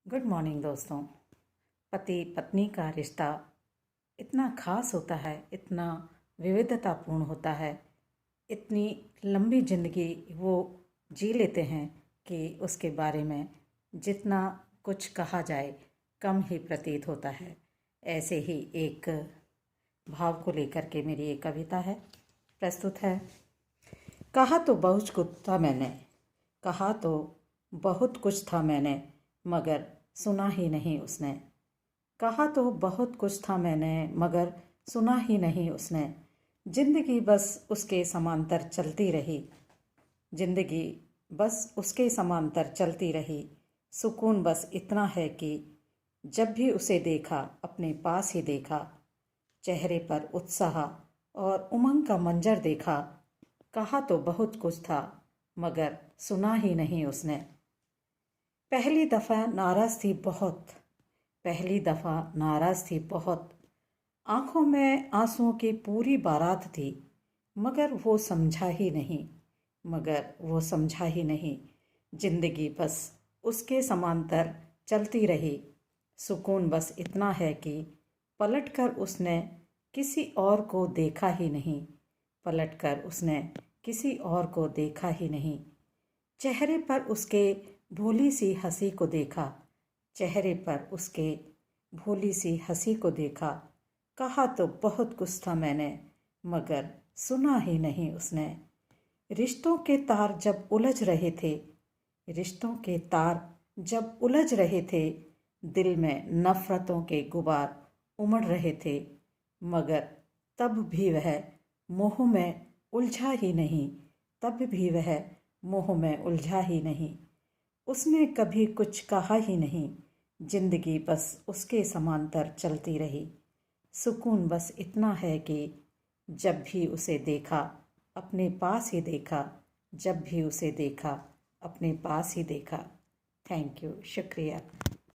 Good morning दोस्तों। पति पत्नी का रिश्ता इतना खास होता है, इतना विविधतापूर्ण होता है, इतनी लंबी ज़िंदगी वो जी लेते हैं कि उसके बारे में जितना कुछ कहा जाए कम ही प्रतीत होता है। ऐसे ही एक भाव को लेकर के मेरी एक कविता है, प्रस्तुत है। कहा तो बहुत कुछ था मैंने, कहा तो बहुत कुछ था मैंने, मगर सुना ही नहीं उसने। कहा तो बहुत कुछ था मैंने, मगर सुना ही नहीं उसने। जिंदगी बस उसके समांतर चलती रही, जिंदगी बस उसके समांतर चलती रही। सुकून बस इतना है कि जब भी उसे देखा अपने पास ही देखा, चेहरे पर उत्साह और उमंग का मंजर देखा। कहा तो बहुत कुछ था मगर सुना ही नहीं उसने। पहली दफ़ा नाराज़ थी बहुत, पहली दफ़ा नाराज़ थी बहुत। आंखों में आंसुओं की पूरी बारात थी, मगर वो समझा ही नहीं, मगर वो समझा ही नहीं। जिंदगी बस उसके समांतर चलती रही। सुकून बस इतना है कि पलटकर उसने किसी और को देखा ही नहीं, पलटकर उसने किसी और को देखा ही नहीं। चेहरे पर उसके भोली सी हंसी को देखा, चेहरे पर उसके भोली सी हंसी को देखा। कहा तो बहुत कुछ था मैंने, मगर सुना ही नहीं उसने। रिश्तों के तार जब उलझ रहे थे, रिश्तों के तार जब उलझ रहे थे, दिल में नफरतों के गुबार उमड़ रहे थे, मगर तब भी वह मोह में उलझा ही नहीं, तब भी वह मोह में उलझा ही नहीं। उसने कभी कुछ कहा ही नहीं, जिंदगी बस उसके समांतर चलती रही। सुकून बस इतना है कि जब भी उसे देखा अपने पास ही देखा, जब भी उसे देखा अपने पास ही देखा। थैंक यू, शुक्रिया।